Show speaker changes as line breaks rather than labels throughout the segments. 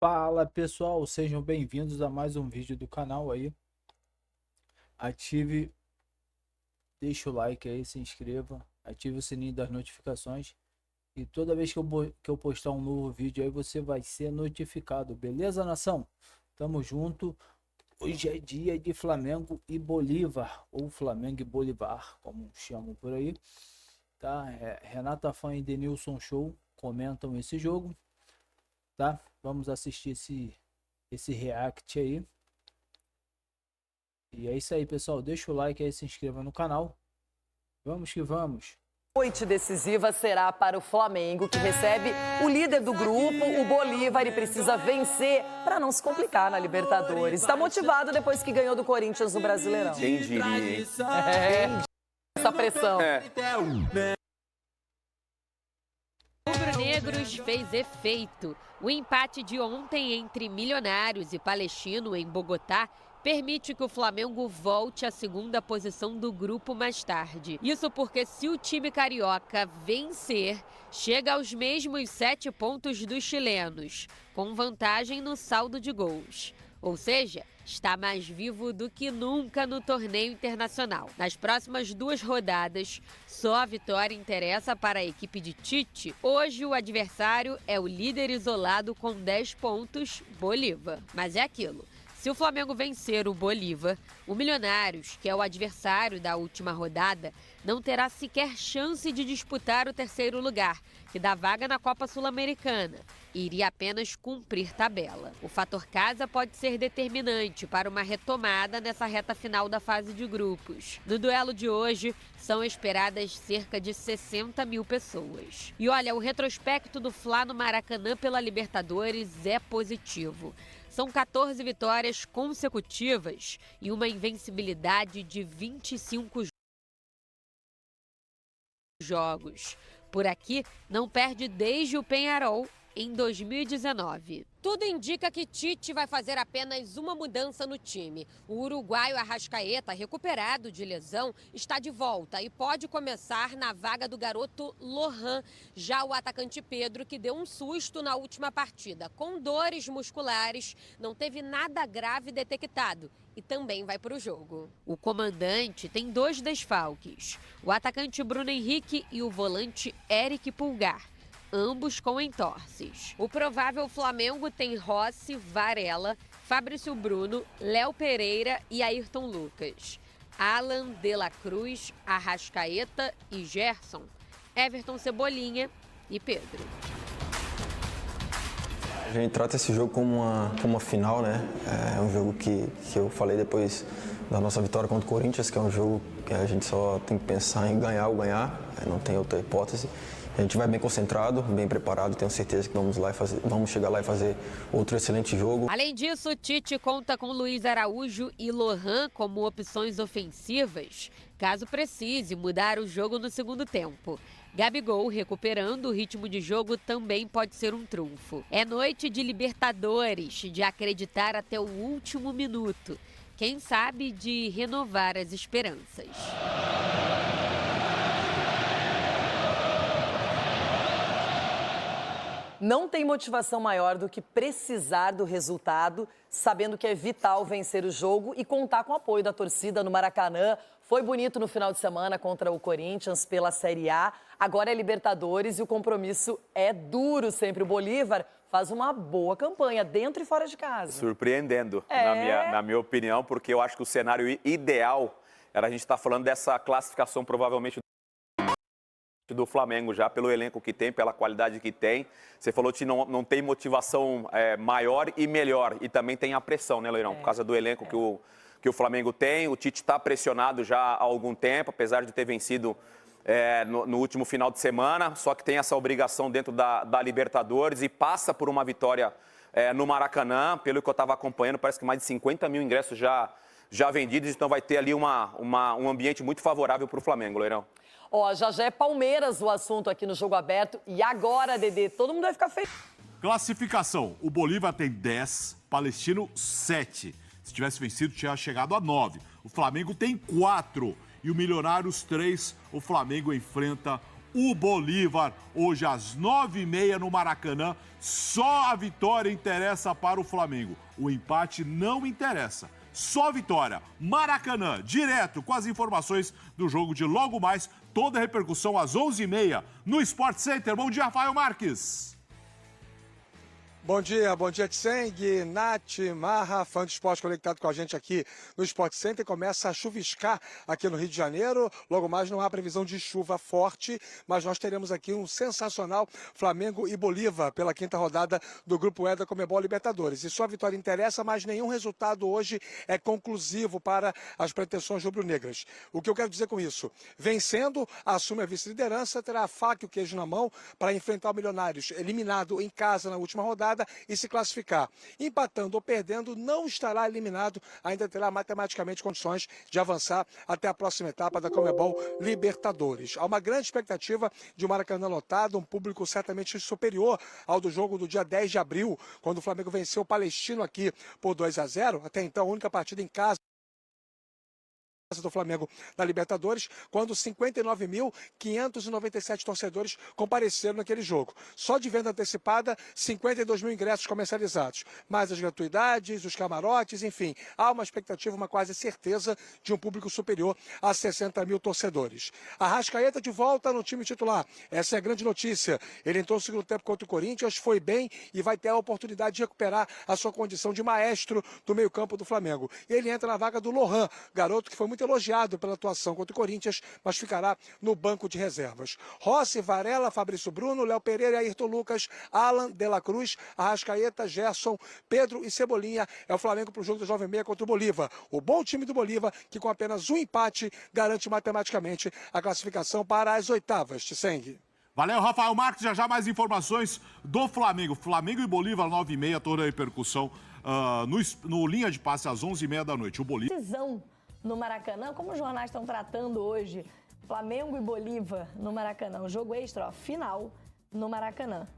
Fala pessoal, sejam bem-vindos a mais um vídeo do canal aí. Ative, deixa o like aí, se inscreva, ative o sininho das notificações e toda vez que eu postar um novo vídeo aí você vai ser notificado, beleza, nação? Tamo junto. Hoje é dia de Flamengo e Bolívar, ou Flamengo e Bolivar, como chamam por aí, tá? Renata Fã e Denilson Show comentam esse jogo, tá? Vamos assistir esse react aí. E é isso aí, pessoal. Deixa o like aí, se inscreva no canal. Vamos que vamos.
Noite decisiva será para o Flamengo, que recebe o líder do grupo, o Bolívar, e precisa vencer para não se complicar na Libertadores. Está motivado depois que ganhou do Corinthians no Brasileirão.
Quem diria, hein?
Essa pressão.
Rubro-negros fez efeito. O empate de ontem entre Milionários e Palestino em Bogotá permite que o Flamengo volte à segunda posição do grupo mais tarde. Isso porque se o time carioca vencer, chega aos mesmos 7 pontos dos chilenos, com vantagem no saldo de gols. Ou seja, está mais vivo do que nunca no torneio internacional. Nas próximas 2 rodadas, só a vitória interessa para a equipe de Tite. Hoje o adversário é o líder isolado com 10 pontos, Bolívar. Mas é aquilo. Se o Flamengo vencer o Bolívar, o Milionários, que é o adversário da última rodada, não terá sequer chance de disputar o 3º lugar, que dá vaga na Copa Sul-Americana, e iria apenas cumprir tabela. O fator casa pode ser determinante para uma retomada nessa reta final da fase de grupos. No duelo de hoje, são esperadas cerca de 60 mil pessoas. E olha, o retrospecto do Fla no Maracanã pela Libertadores é positivo. São 14 vitórias consecutivas e uma invencibilidade de 25 jogos. Por aqui, não perde desde o Peñarol em 2019. Tudo indica que Tite vai fazer apenas uma mudança no time. O uruguaio Arrascaeta, recuperado de lesão, está de volta e pode começar na vaga do garoto Lohan. Já o atacante Pedro, que deu um susto na última partida, com dores musculares, não teve nada grave detectado e também vai para o jogo. O comandante tem 2 desfalques, o atacante Bruno Henrique e o volante Eric Pulgar, ambos com entorses. O provável Flamengo tem Rossi, Varela, Fabrício Bruno, Léo Pereira e Ayrton Lucas. Alan, De La Cruz, Arrascaeta e Gerson, Everton Cebolinha e Pedro.
A gente trata esse jogo como uma final, né? É um jogo que eu falei depois da nossa vitória contra o Corinthians, que é um jogo que a gente só tem que pensar em ganhar ou ganhar, não tem outra hipótese. A gente vai bem concentrado, bem preparado, tenho certeza que vamos chegar lá e fazer outro excelente jogo.
Além disso, Tite conta com Luiz Araújo e Lohan como opções ofensivas, caso precise mudar o jogo no segundo tempo. Gabigol, recuperando o ritmo de jogo, também pode ser um trunfo. É noite de Libertadores, de acreditar até o último minuto. Quem sabe de renovar as esperanças.
Não tem motivação maior do que precisar do resultado, sabendo que é vital vencer o jogo e contar com o apoio da torcida no Maracanã. Foi bonito no final de semana contra o Corinthians pela Série A. Agora é Libertadores e o compromisso é duro sempre. O Bolívar faz uma boa campanha, dentro e fora de casa.
Surpreendendo, na minha opinião, porque eu acho que o cenário ideal era a gente estar falando dessa classificação provavelmente do Flamengo já, pelo elenco que tem, pela qualidade que tem. Você falou que não tem motivação maior e melhor, e também tem a pressão, né, Leirão? Por causa do elenco que o Flamengo tem. O Tite está pressionado já há algum tempo, apesar de ter vencido no último final de semana, só que tem essa obrigação dentro da Libertadores e passa por uma vitória no Maracanã. Pelo que eu estava acompanhando, parece que mais de 50 mil ingressos já vendidos, então vai ter ali um ambiente muito favorável para o Flamengo, Leirão.
Ó, já é Palmeiras o assunto aqui no Jogo Aberto. E agora, Dedê, todo mundo vai ficar feliz.
Classificação. O Bolívar tem 10, Palestino 7. Se tivesse vencido, tinha chegado a 9. O Flamengo tem 4 e o Milionários 3. O Flamengo enfrenta o Bolívar, hoje às 9h30 no Maracanã. Só a vitória interessa para o Flamengo. O empate não interessa. Só vitória. Maracanã, direto com as informações do jogo de logo mais. Toda a repercussão às 11h30 no Sport Center. Bom dia, Rafael Marques.
Bom dia, Tseng, Nath, Marra, fã de esporte conectado com a gente aqui no Sport Center. Começa a chuviscar aqui no Rio de Janeiro. Logo mais não há previsão de chuva forte, mas nós teremos aqui um sensacional Flamengo e Bolívar pela 5ª rodada do Grupo E da Conmebol Libertadores. E só a vitória interessa, mas nenhum resultado hoje é conclusivo para as pretensões rubro-negras. O que eu quero dizer com isso? Vencendo, assume a vice-liderança, terá a faca e o queijo na mão para enfrentar o Milionários, eliminado em casa na última rodada, e se classificar. Empatando ou perdendo, não estará eliminado, ainda terá matematicamente condições de avançar até a próxima etapa da Conmebol Libertadores. Há uma grande expectativa de um Maracanã lotado, um público certamente superior ao do jogo do dia 10 de abril, quando o Flamengo venceu o Palestino aqui por 2-0, até então a única partida em casa do Flamengo na Libertadores, quando 59.597 torcedores compareceram naquele jogo. Só de venda antecipada, 52 mil ingressos comercializados. Mais as gratuidades, os camarotes, enfim. Há uma expectativa, uma quase certeza de um público superior a 60 mil torcedores. Arrascaeta de volta no time titular. Essa é a grande notícia. Ele entrou no segundo tempo contra o Corinthians, foi bem e vai ter a oportunidade de recuperar a sua condição de maestro do meio-campo do Flamengo. Ele entra na vaga do Lohan, garoto que foi muito elogiado pela atuação contra o Corinthians, mas ficará no banco de reservas. Rossi, Varela, Fabrício Bruno, Léo Pereira, Ayrton Lucas, Alan, De La Cruz, Arrascaeta, Gerson, Pedro e Cebolinha. É o Flamengo para o jogo das 9h30 contra o Bolívar. O bom time do Bolívar, que com apenas um empate garante matematicamente a classificação para as oitavas. Tseng.
Valeu, Rafael Marques. Já mais informações do Flamengo. Flamengo e Bolívar, 9h30, toda a repercussão no Linha de Passe às 11h30 da noite. O Bolívar...
Decisão no Maracanã, como os jornais estão tratando hoje, Flamengo e Bolívar no Maracanã, um jogo extra, ó, final no Maracanã,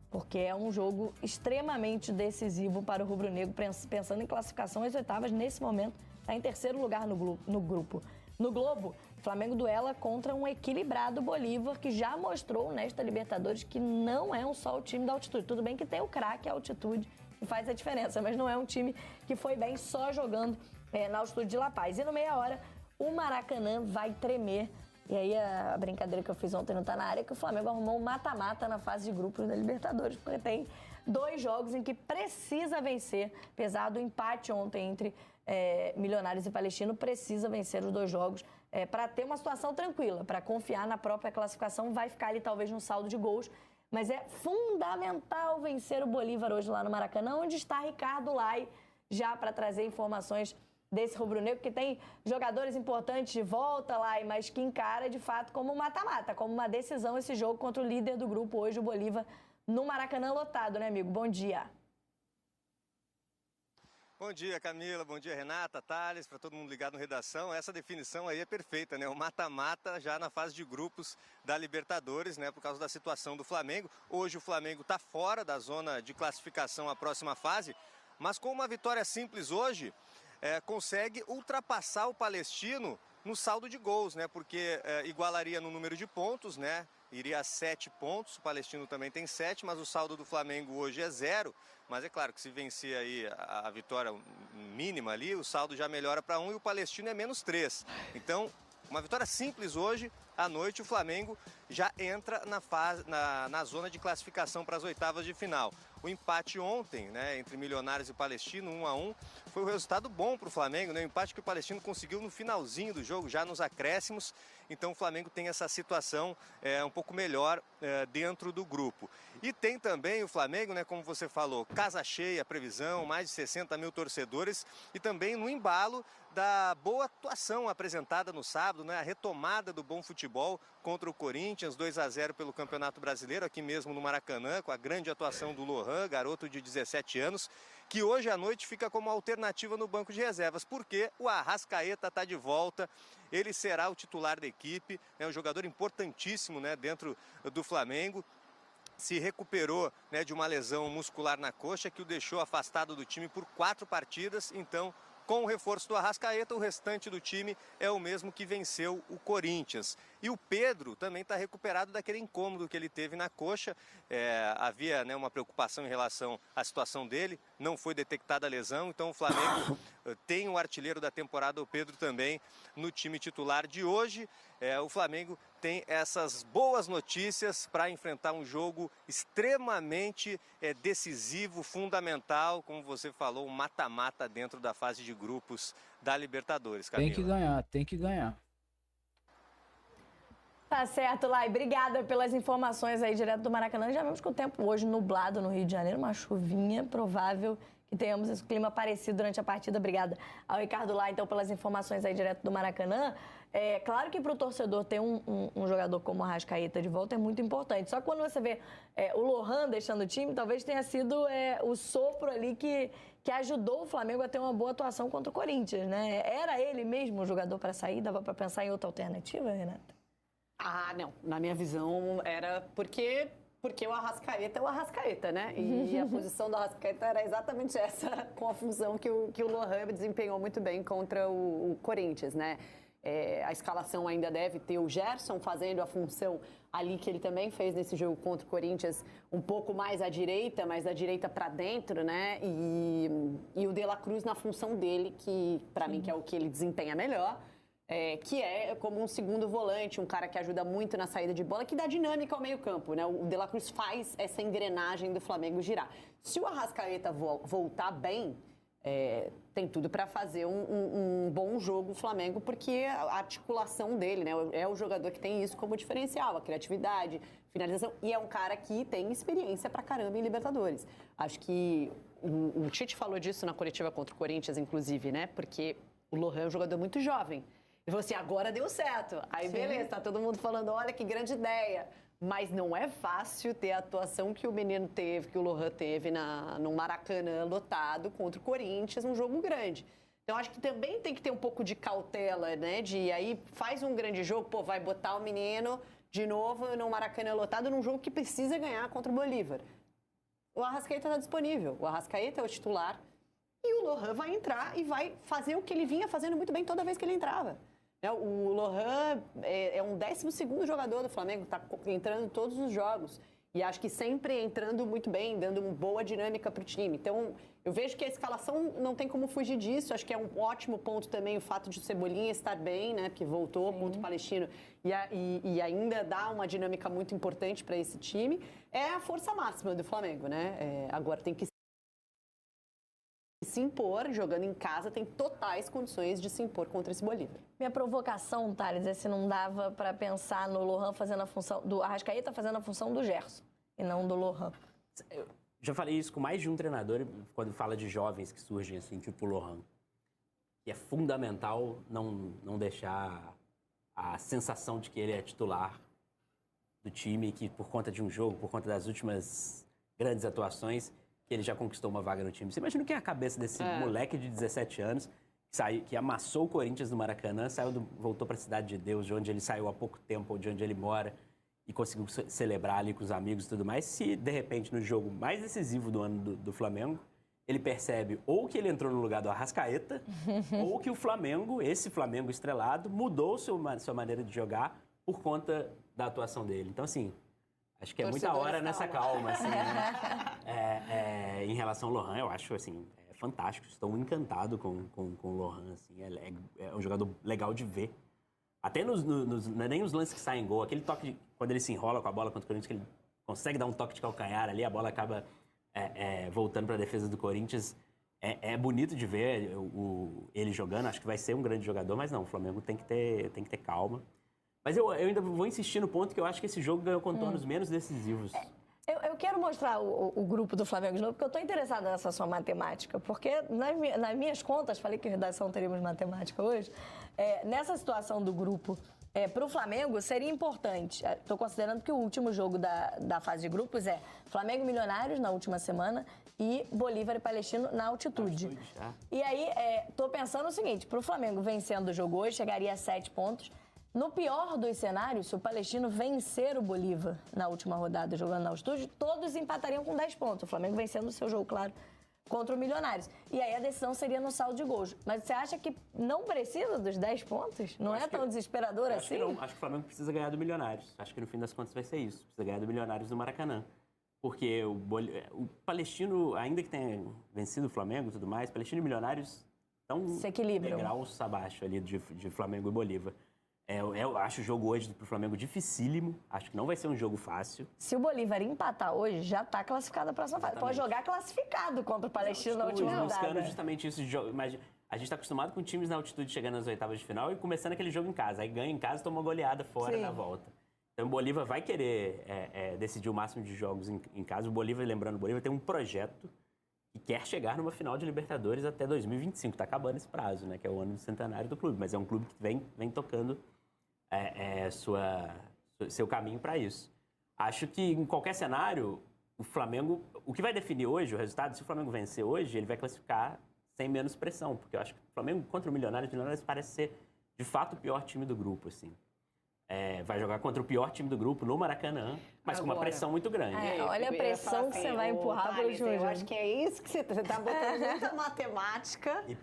porque é um jogo extremamente decisivo para o rubro-negro, pensando em classificação às oitavas, nesse momento está em terceiro lugar no grupo. No Globo, Flamengo duela contra um equilibrado Bolívar, que já mostrou nesta Libertadores que não é só o time da altitude. Tudo bem que tem o craque, a altitude, que faz a diferença, mas não é um time que foi bem só jogando na altitude de La Paz. E no meia hora, o Maracanã vai tremer. E aí a brincadeira que eu fiz ontem não tá na área, que o Flamengo arrumou um mata-mata na fase de grupos da Libertadores, porque tem 2 jogos em que precisa vencer, apesar do empate ontem entre Milionários e Palestino, precisa vencer os 2 jogos para ter uma situação tranquila, para confiar na própria classificação, vai ficar ali talvez no saldo de gols, mas é fundamental vencer o Bolívar hoje lá no Maracanã, onde está Ricardo Lai, já para trazer informações desse rubro-negro, que tem jogadores importantes de volta lá, mas que encara de fato como um mata-mata, como uma decisão esse jogo contra o líder do grupo hoje, o Bolívar, no Maracanã lotado, né, amigo? Bom dia.
Bom dia, Camila. Bom dia, Renata, Thales, para todo mundo ligado no Redação. Essa definição aí é perfeita, né? O mata-mata já na fase de grupos da Libertadores, né? Por causa da situação do Flamengo. Hoje o Flamengo está fora da zona de classificação à próxima fase, mas com uma vitória simples hoje, consegue ultrapassar o Palestino no saldo de gols, né? Porque igualaria no número de pontos, né? Iria a 7 pontos, o Palestino também tem 7, mas o saldo do Flamengo hoje é 0. Mas é claro que se vencer aí a vitória mínima ali, o saldo já melhora para 1 e o Palestino é menos 3. Então, uma vitória simples hoje, à noite o Flamengo já entra na zona de classificação para as oitavas de final. O empate ontem, né, entre Milionários e Palestino, 1-1, foi um resultado bom para o Flamengo, né? O empate que o Palestino conseguiu no finalzinho do jogo, já nos acréscimos. Então o Flamengo tem essa situação um pouco melhor dentro do grupo. E tem também o Flamengo, né, como você falou, casa cheia, previsão, mais de 60 mil torcedores. E também no embalo da boa atuação apresentada no sábado, né, a retomada do bom futebol contra o Corinthians, 2-0 pelo Campeonato Brasileiro, aqui mesmo no Maracanã, com a grande atuação do Lohan, garoto de 17 anos, que hoje à noite fica como alternativa no banco de reservas, porque o Arrascaeta está de volta, ele será o titular da equipe, é um jogador importantíssimo, né, dentro do Flamengo. Se recuperou, né, de uma lesão muscular na coxa que o deixou afastado do time por 4 partidas, então com o reforço do Arrascaeta, o restante do time é o mesmo que venceu o Corinthians. E o Pedro também está recuperado daquele incômodo que ele teve na coxa. Havia, né, uma preocupação em relação à situação dele, não foi detectada a lesão, então o Flamengo tem o artilheiro da temporada, o Pedro, também no time titular de hoje. O Flamengo tem essas boas notícias para enfrentar um jogo extremamente decisivo, fundamental, como você falou, um mata-mata dentro da fase de grupos da Libertadores, Camila.
Tem que ganhar, tem que ganhar.
Tá certo, Lai. Obrigada pelas informações aí direto do Maracanã. Já vemos que o tempo hoje nublado no Rio de Janeiro, uma chuvinha, provável que tenhamos esse clima parecido durante a partida. Obrigada ao Ricardo Lai, então, pelas informações aí direto do Maracanã. Claro que para o torcedor ter um jogador como o Arrascaeta de volta é muito importante. Só que quando você vê o Lohan deixando o time, talvez tenha sido o sopro ali que ajudou o Flamengo a ter uma boa atuação contra o Corinthians, né? Era ele mesmo o jogador para sair? Dava para pensar em outra alternativa, Renata?
Ah, não. Na minha visão, era porque o Arrascaeta é o Arrascaeta, né? E a posição do Arrascaeta era exatamente essa, com a função que o Lohan desempenhou muito bem contra o Corinthians, né? A escalação ainda deve ter o Gerson fazendo a função ali que ele também fez nesse jogo contra o Corinthians, um pouco mais à direita, mas da direita para dentro, né? E o De La Cruz na função dele, que para mim que é o que ele desempenha melhor. Que é como um segundo volante, um cara que ajuda muito na saída de bola, que dá dinâmica ao meio-campo, né? O De La Cruz faz essa engrenagem do Flamengo girar. Se o Arrascaeta voltar bem, tem tudo para fazer um bom jogo o Flamengo, porque a articulação dele, né? É o jogador que tem isso como diferencial, a criatividade, finalização, e é um cara que tem experiência pra caramba em Libertadores. Acho que o Tite falou disso na coletiva contra o Corinthians, inclusive, né? Porque o Lohan é um jogador muito jovem. E falou assim, agora deu certo. Aí, sim, beleza, tá todo mundo falando, olha que grande ideia. Mas não é fácil ter a atuação que o menino teve, que o Lohan teve no Maracanã lotado contra o Corinthians, um jogo grande. Então, acho que também tem que ter um pouco de cautela, né? De aí faz um grande jogo, pô, vai botar o menino de novo no Maracanã lotado num jogo que precisa ganhar contra o Bolívar. O Arrascaeta tá disponível. O Arrascaeta é o titular. E o Lohan vai entrar e vai fazer o que ele vinha fazendo muito bem toda vez que ele entrava. O Lohan é um 12º jogador do Flamengo, está entrando em todos os jogos. E acho que sempre entrando muito bem, dando uma boa dinâmica para o time. Então, eu vejo que a escalação não tem como fugir disso. Acho que é um ótimo ponto também o fato de o Cebolinha estar bem, né? Que voltou contra o Palestino e ainda dá uma dinâmica muito importante para esse time. É a força máxima do Flamengo, né? Agora tem que se impor, jogando em casa, tem totais condições de se impor contra esse Bolívar.
Minha provocação, Thales, é se não dava para pensar no Lohan fazendo a função, do Arrascaeta fazendo a função do Gerson, e não do Lohan.
Eu já falei isso com mais de um treinador, quando fala de jovens que surgem assim, tipo o Lohan. Que é fundamental não deixar a sensação de que ele é titular do time, que por conta de um jogo, por conta das últimas grandes atuações, ele já conquistou uma vaga no time. Você imagina o que é a cabeça desse moleque de 17 anos que amassou o Corinthians no Maracanã, voltou para a Cidade de Deus, de onde ele saiu há pouco tempo, de onde ele mora, e conseguiu celebrar ali com os amigos e tudo mais. Se, de repente, no jogo mais decisivo do ano do Flamengo, ele percebe ou que ele entrou no lugar do Arrascaeta, ou que o Flamengo, esse Flamengo estrelado, mudou sua maneira de jogar por conta da atuação dele. Então, assim, acho que é muita hora nessa calma, assim, né? Em relação ao Lohan, eu acho, assim, fantástico. Estou encantado com o Lohan, assim. É um jogador legal de ver. Até nem os lances que saem gol. Aquele toque, quando ele se enrola com a bola contra o Corinthians, que ele consegue dar um toque de calcanhar ali, a bola acaba voltando para a defesa do Corinthians. É bonito de ver ele jogando. Acho que vai ser um grande jogador, mas não, o Flamengo tem que ter calma. Mas eu ainda vou insistir no ponto que eu acho que esse jogo ganhou contornos menos decisivos.
Eu quero mostrar o grupo do Flamengo de novo, porque eu estou interessada nessa sua matemática. Porque nas minhas contas, falei que em redação teríamos matemática hoje, nessa situação do grupo, para o Flamengo seria importante. Estou considerando que o último jogo da fase de grupos é Flamengo e Milionários na última semana e Bolívar e Palestino na altitude. E aí, estou pensando o seguinte, para o Flamengo vencendo o jogo hoje, chegaria a 7 pontos. No pior dos cenários, se o Palestino vencer o Bolívar na última rodada jogando na altitude, todos empatariam com 10 pontos. O Flamengo vencendo o seu jogo, claro, contra o Milionários. E aí a decisão seria no saldo de gols. Mas você acha que não precisa dos 10 pontos? Não é tão desesperador assim?
Acho que não. Acho que o Flamengo precisa ganhar do Milionários. Acho que no fim das contas vai ser isso. Precisa ganhar do Milionários no Maracanã. Porque o Palestino, ainda que tenha vencido o Flamengo e tudo mais, Palestino e Milionários estão degraus abaixo ali de Flamengo e Bolívar. Eu acho o jogo hoje pro Flamengo dificílimo. Acho que não vai ser um jogo fácil.
Se o Bolívar empatar hoje, já está classificado a próxima fase. Pode jogar classificado contra o Palestino na última rodada.
Buscando justamente isso. Mas a gente está acostumado com times na altitude chegando nas oitavas de final e começando aquele jogo em casa. Aí ganha em casa e toma uma goleada fora na volta. Então o Bolívar vai querer decidir o máximo de jogos em casa. O Bolívar, lembrando, o Bolívar tem um projeto que quer chegar numa final de Libertadores até 2025. Está acabando esse prazo, né? Que é o ano do centenário do clube. Mas é um clube que vem tocando seu caminho para isso. Acho que em qualquer cenário, o Flamengo... O que vai definir hoje o resultado, se o Flamengo vencer hoje, ele vai classificar sem menos pressão. Porque eu acho que o Flamengo contra o Milionários parece ser, de fato, o pior time do grupo, assim. Vai jogar contra o pior time do gruro no Maracanã, mas com uma pressão muito grande.
Olha a pressão que você vai empurrar para o jogo.
Eu acho que é isso que você está botando muita matemática
e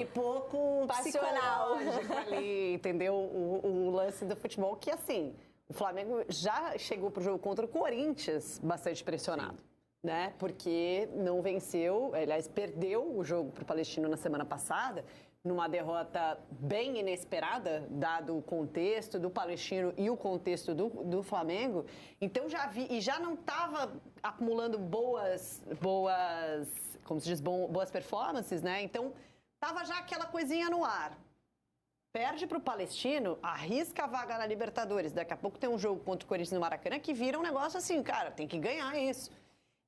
pouco psicológico ali, entendeu? O lance do futebol, que assim, o Flamengo já chegou para o jogo contra o Corinthians bastante pressionado. Né? Porque não venceu, aliás, perdeu o jogo para o Palestino na semana passada, numa derrota bem inesperada, dado o contexto do Palestino e o contexto do Flamengo. Então já não estava acumulando boas performances, né? Então estava já aquela coisinha no ar. Perde para o Palestino, arrisca a vaga na Libertadores. Daqui a pouco tem um jogo contra o Corinthians no Maracanã que vira um negócio assim, cara, tem que ganhar isso.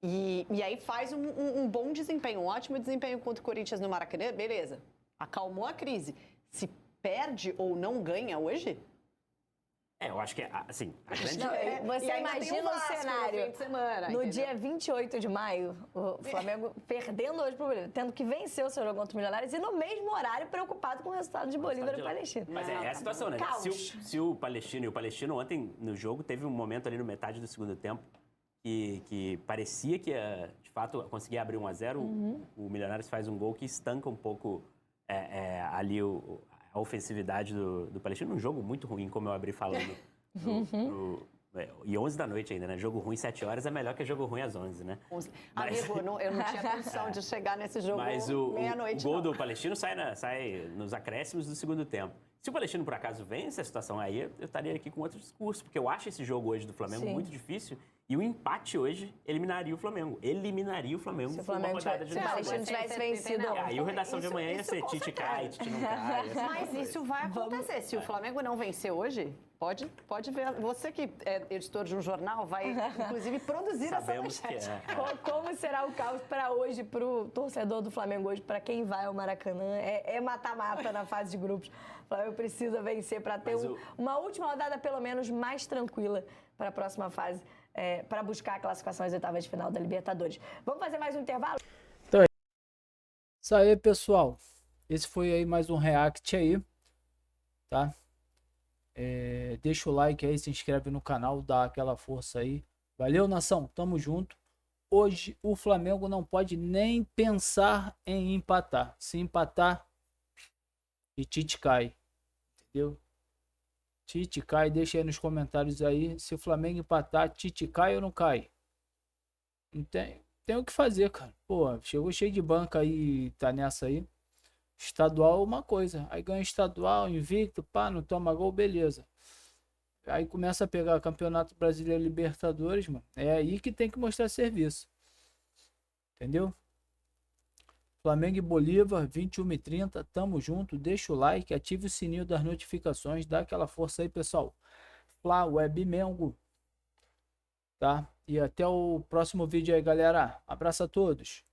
E aí faz um bom desempenho, um ótimo desempenho contra o Corinthians no Maracanã, beleza. Acalmou a crise. Se perde ou não ganha hoje?
Eu acho que assim...
Você imagina o cenário no dia 28 de maio, o Flamengo perdendo hoje pro Bolívar, tendo que vencer o seu jogo contra o Milionários e no mesmo horário preocupado com o resultado de Bolívar e Palestino.
Mas é a situação, né? Se o Palestino ontem no jogo teve um momento ali no metade do segundo tempo que parecia que ia, de fato, conseguir abrir 1-0, o Milionários faz um gol que estanca um pouco ali a ofensividade do Palestino. Um jogo muito ruim, como eu abri falando. E 11 da noite ainda, né? Jogo ruim 7 horas é melhor que jogo ruim às 11, né?
Amigo, eu não tinha condição de chegar nesse jogo meia-noite.
O gol do Palestino sai nos acréscimos do segundo tempo. Se o Palestino, por acaso, vence a situação aí, eu estaria aqui com outro discurso, porque eu acho esse jogo hoje do Flamengo muito difícil. E o empate hoje eliminaria o Flamengo. Se
o Flamengo tivesse vencido.
Aí o Redação de Amanhã ia ser Tite cai, Tite não cai.
Mas isso vai acontecer. Se o Flamengo não vencer hoje, pode ver. Você que é editor de um jornal vai, inclusive, produzir essa manchete.
Como será o caos para hoje, para o torcedor do Flamengo hoje, para quem vai ao Maracanã? É mata-mata na fase de grupos. O Flamengo precisa vencer para ter uma última rodada, pelo menos, mais tranquila para a próxima fase. Para buscar a classificação às oitavas de final da Libertadores. Vamos fazer mais um intervalo?
Então é isso aí, pessoal. Esse foi aí mais um react aí, tá? Deixa o like aí, se inscreve no canal, dá aquela força aí. Valeu, nação, tamo junto. Hoje o Flamengo não pode nem pensar em empatar. Se empatar, e Tite cai, entendeu? Tite cai, deixa aí nos comentários aí. Se o Flamengo empatar, Tite cai ou não cai? Não tem o que fazer, cara. Pô, chegou cheio de banca aí, tá nessa aí. Estadual é uma coisa. Aí ganha estadual, invicto, pá, não toma gol, beleza. Aí começa a pegar Campeonato Brasileiro, Libertadores, mano. É aí que tem que mostrar serviço. Entendeu? Flamengo e Bolívar, 21h30, tamo junto, deixa o like, ative o sininho das notificações, dá aquela força aí, pessoal. Fla Web Mengo, tá? E até o próximo vídeo aí, galera. Abraço a todos.